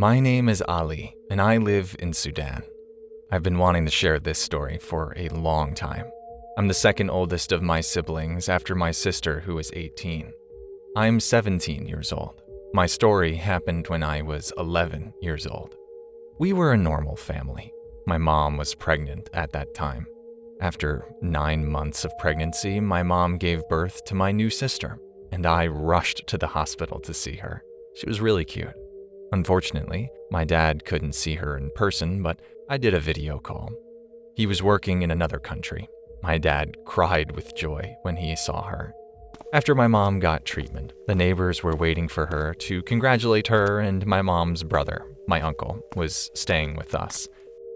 My name is Ali, and I live in Sudan. I've been wanting to share this story for a long time. I'm the second oldest of my siblings after my sister, who is 18. I'm 17 years old. My story happened when I was 11 years old. We were a normal family. My mom was pregnant at that time. After 9 months of pregnancy, my mom gave birth to my new sister, and I rushed to the hospital to see her. She was really cute. Unfortunately, my dad couldn't see her in person, but I did a video call. He was working in another country. My dad cried with joy when he saw her. After my mom got treatment, the neighbors were waiting for her to congratulate her, and my mom's brother, my uncle, was staying with us.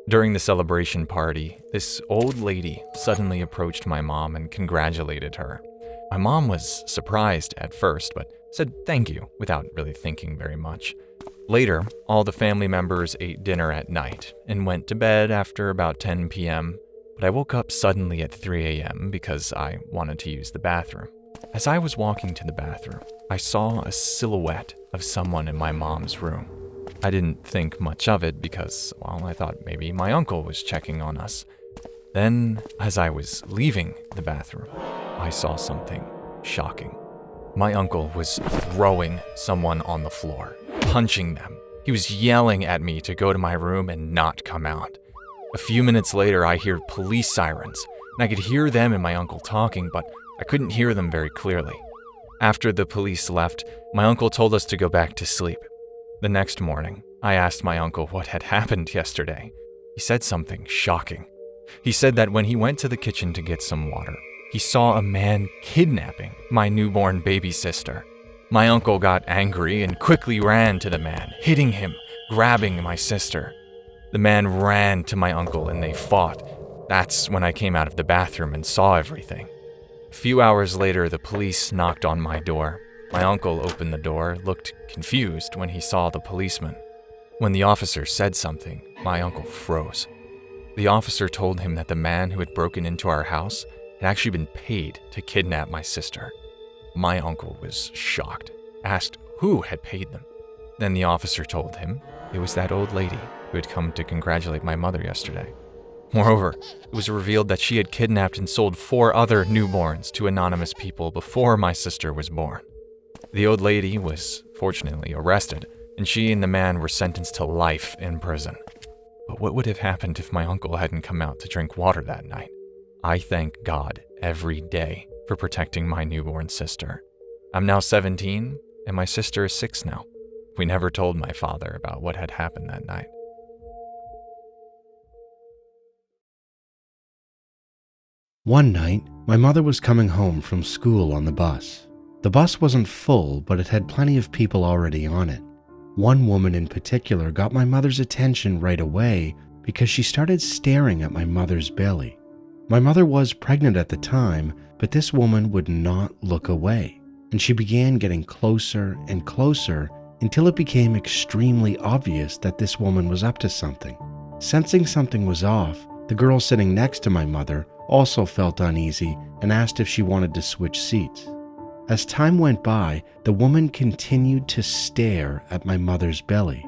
During the celebration party, this old lady suddenly approached my mom and congratulated her. My mom was surprised at first, but said thank you without really thinking very much. Later, all the family members ate dinner at night and went to bed after about 10 p.m., but I woke up suddenly at 3 a.m. because I wanted to use the bathroom. As I was walking to the bathroom, I saw a silhouette of someone in my mom's room. I didn't think much of it because, well, I thought maybe my uncle was checking on us. Then, as I was leaving the bathroom, I saw something shocking. My uncle was throwing someone on the floor, punching them. He was yelling at me to go to my room and not come out. A few minutes later, I heard police sirens, and I could hear them and my uncle talking, but I couldn't hear them very clearly. After the police left, my uncle told us to go back to sleep. The next morning, I asked my uncle what had happened yesterday. He said something shocking. He said that when he went to the kitchen to get some water, he saw a man kidnapping my newborn baby sister. My uncle got angry and quickly ran to the man, hitting him, grabbing my sister. The man ran to my uncle and they fought. That's when I came out of the bathroom and saw everything. A few hours later, the police knocked on my door. My uncle opened the door, looked confused when he saw the policeman. When the officer said something, my uncle froze. The officer told him that the man who had broken into our house had actually been paid to kidnap my sister. My uncle was shocked, asked who had paid them. Then the officer told him it was that old lady who had come to congratulate my mother yesterday. Moreover, it was revealed that she had kidnapped and sold 4 other newborns to anonymous people before my sister was born. The old lady was fortunately arrested, and she and the man were sentenced to life in prison. But what would have happened if my uncle hadn't come out to drink water that night? I thank God every day for protecting my newborn sister. I'm now 17, and my sister is 6 now. We never told my father about what had happened that night. One night, my mother was coming home from school on the bus. The bus wasn't full, but it had plenty of people already on it. One woman in particular got my mother's attention right away because she started staring at my mother's belly. My mother was pregnant at the time, but this woman would not look away, and she began getting closer and closer until it became extremely obvious that this woman was up to something. Sensing something was off, the girl sitting next to my mother also felt uneasy and asked if she wanted to switch seats. As time went by, the woman continued to stare at my mother's belly.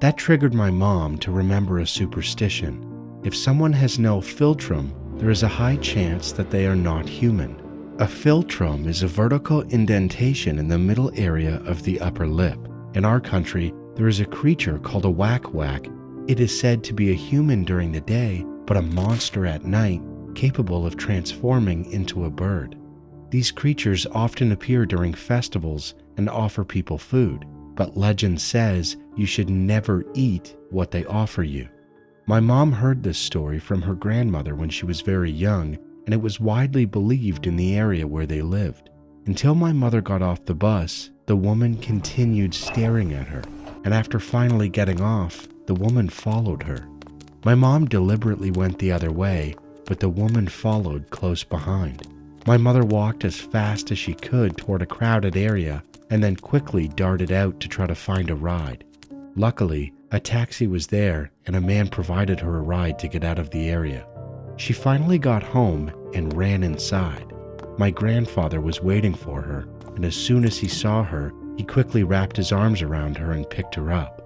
That triggered my mom to remember a superstition. If someone has no philtrum, there is a high chance that they are not human. A philtrum is a vertical indentation in the middle area of the upper lip. In our country, there is a creature called a whack-whack. It is said to be a human during the day, but a monster at night, capable of transforming into a bird. These creatures often appear during festivals and offer people food, but legend says you should never eat what they offer you. My mom heard this story from her grandmother when she was very young, and it was widely believed in the area where they lived. Until my mother got off the bus, the woman continued staring at her, and after finally getting off, the woman followed her. My mom deliberately went the other way, but the woman followed close behind. My mother walked as fast as she could toward a crowded area and then quickly darted out to try to find a ride. Luckily, a taxi was there and a man provided her a ride to get out of the area. She finally got home and ran inside. My grandfather was waiting for her, and as soon as he saw her, he quickly wrapped his arms around her and picked her up.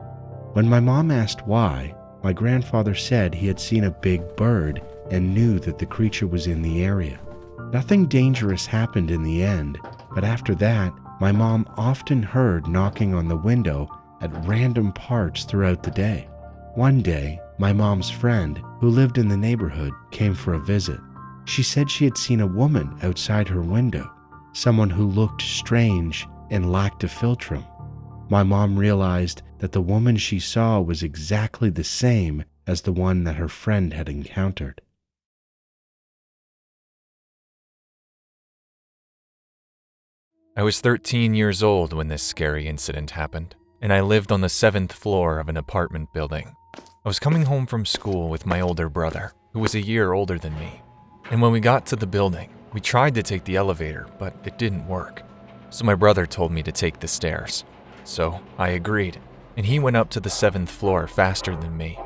When my mom asked why, my grandfather said he had seen a big bird and knew that the creature was in the area. Nothing dangerous happened in the end, but after that, my mom often heard knocking on the window at random parts throughout the day. One day, my mom's friend, who lived in the neighborhood, came for a visit. She said she had seen a woman outside her window, someone who looked strange and lacked a philtrum. My mom realized that the woman she saw was exactly the same as the one that her friend had encountered. I was 13 years old when this scary incident happened, and I lived on the 7th floor of an apartment building. I was coming home from school with my older brother, who was a year older than me. And when we got to the building, we tried to take the elevator, but it didn't work. So my brother told me to take the stairs. So I agreed, and he went up to the 7th floor faster than me.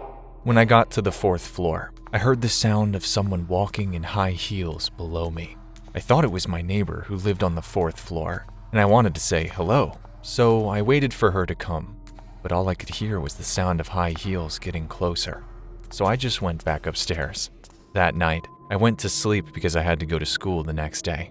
When I got to the 4th floor, I heard the sound of someone walking in high heels below me. I thought it was my neighbor who lived on the 4th floor, and I wanted to say hello, so I waited for her to come. But all I could hear was the sound of high heels getting closer. So I just went back upstairs. That night, I went to sleep because I had to go to school the next day.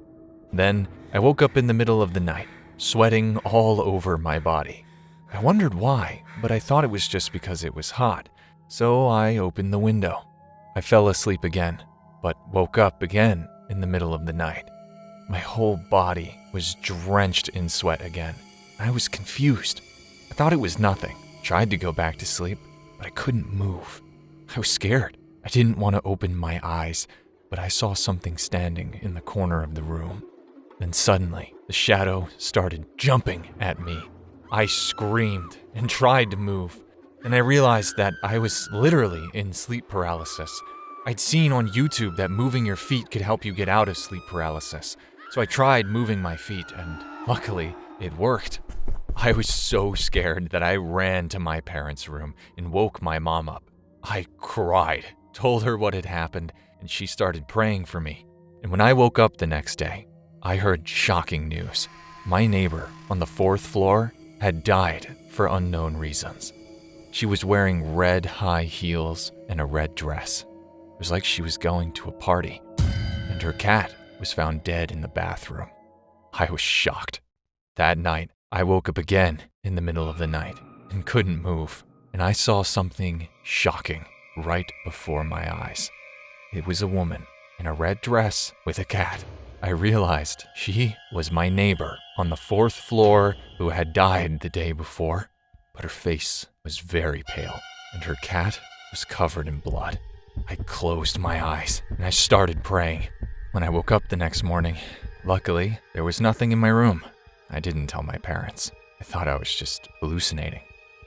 Then, I woke up in the middle of the night, sweating all over my body. I wondered why, but I thought it was just because it was hot, so I opened the window. I fell asleep again, but woke up again in the middle of the night. My whole body was drenched in sweat again. I was confused. I thought it was nothing. Tried to go back to sleep, but I couldn't move. I was scared. I didn't want to open my eyes, but I saw something standing in the corner of the room. Then suddenly, the shadow started jumping at me. I screamed and tried to move, and I realized that I was literally in sleep paralysis. I'd seen on YouTube that moving your feet could help you get out of sleep paralysis, so I tried moving my feet, and luckily, it worked. I was so scared that I ran to my parents' room and woke my mom up. I cried, told her what had happened, and she started praying for me. And when I woke up the next day, I heard shocking news. My neighbor on the 4th floor had died for unknown reasons. She was wearing red high heels and a red dress. It was like she was going to a party, and her cat was found dead in the bathroom. I was shocked. That night, I woke up again in the middle of the night and couldn't move, and I saw something shocking right before my eyes. It was a woman in a red dress with a cat. I realized she was my neighbor on the 4th floor who had died the day before, but her face was very pale, and her cat was covered in blood. I closed my eyes, and I started praying. When I woke up the next morning, luckily, there was nothing in my room. I didn't tell my parents. I thought I was just hallucinating.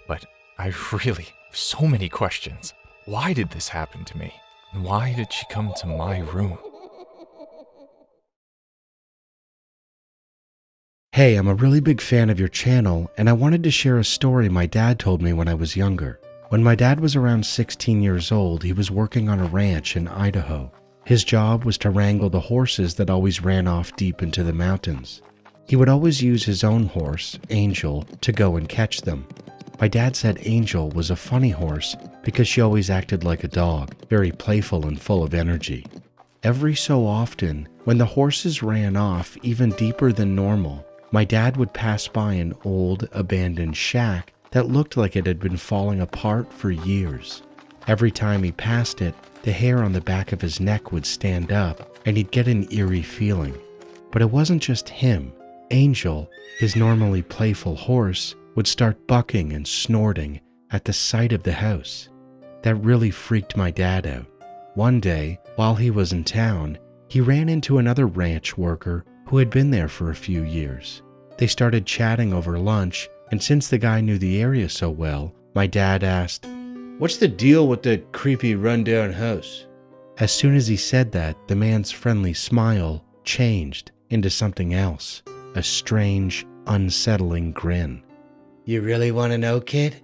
But I really have so many questions. Why did this happen to me? And why did she come to my room? Hey, I'm a really big fan of your channel, and I wanted to share a story my dad told me when I was younger. When my dad was around 16 years old, he was working on a ranch in Idaho. His job was to wrangle the horses that always ran off deep into the mountains. He would always use his own horse, Angel, to go and catch them. My dad said Angel was a funny horse because she always acted like a dog, very playful and full of energy. Every so often, when the horses ran off even deeper than normal, my dad would pass by an old, abandoned shack that looked like it had been falling apart for years. Every time he passed it, the hair on the back of his neck would stand up, and he'd get an eerie feeling. But it wasn't just him. Angel, his normally playful horse, would start bucking and snorting at the sight of the house. That really freaked my dad out. One day, while he was in town, he ran into another ranch worker who had been there for a few years. They started chatting over lunch, and since the guy knew the area so well, my dad asked, "What's the deal with that creepy rundown house?" As soon as he said that, the man's friendly smile changed into something else, a strange, unsettling grin. "You really want to know, kid?"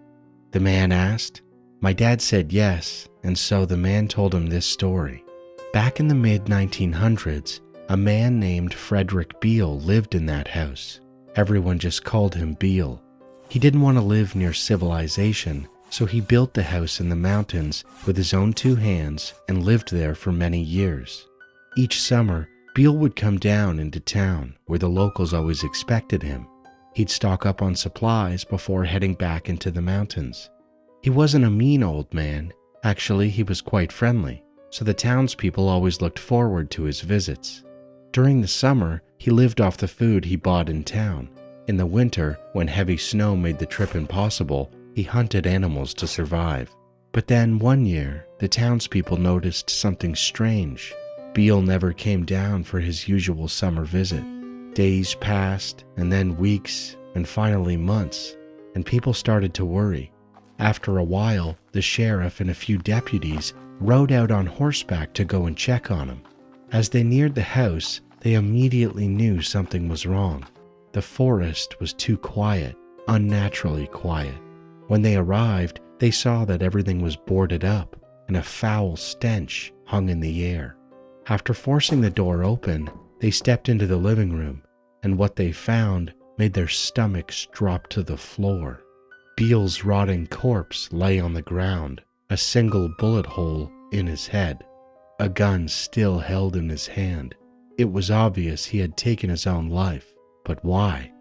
the man asked. My dad said yes, and so the man told him this story. Back in the mid-1900s, a man named Frederick Beale lived in that house. Everyone just called him Beale. He didn't want to live near civilization, so he built the house in the mountains with his own 2 hands and lived there for many years. Each summer, Beale would come down into town where the locals always expected him. He'd stock up on supplies before heading back into the mountains. He wasn't a mean old man. Actually, he was quite friendly, so the townspeople always looked forward to his visits. During the summer, he lived off the food he bought in town. In the winter, when heavy snow made the trip impossible, he hunted animals to survive. But then one year, the townspeople noticed something strange. Beale never came down for his usual summer visit. Days passed, and then weeks, and finally months, and people started to worry. After a while, the sheriff and a few deputies rode out on horseback to go and check on him. As they neared the house, they immediately knew something was wrong. The forest was too quiet, unnaturally quiet. When they arrived, they saw that everything was boarded up, and a foul stench hung in the air. After forcing the door open, they stepped into the living room, and what they found made their stomachs drop to the floor. Beale's rotting corpse lay on the ground, a single bullet hole in his head, a gun still held in his hand. It was obvious he had taken his own life, but why?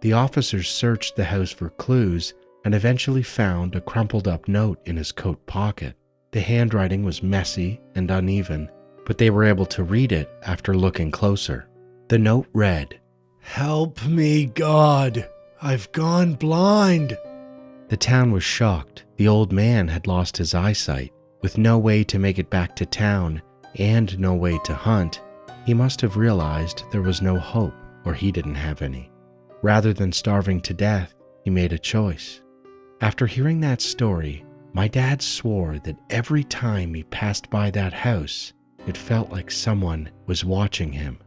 The officers searched the house for clues and eventually found a crumpled up note in his coat pocket. The handwriting was messy and uneven, but they were able to read it after looking closer. The note read, "Help me, God! I've gone blind!" The town was shocked. The old man had lost his eyesight. With no way to make it back to town and no way to hunt, he must have realized there was no hope, or he didn't have any. Rather than starving to death, he made a choice. After hearing that story, my dad swore that every time he passed by that house, it felt like someone was watching him.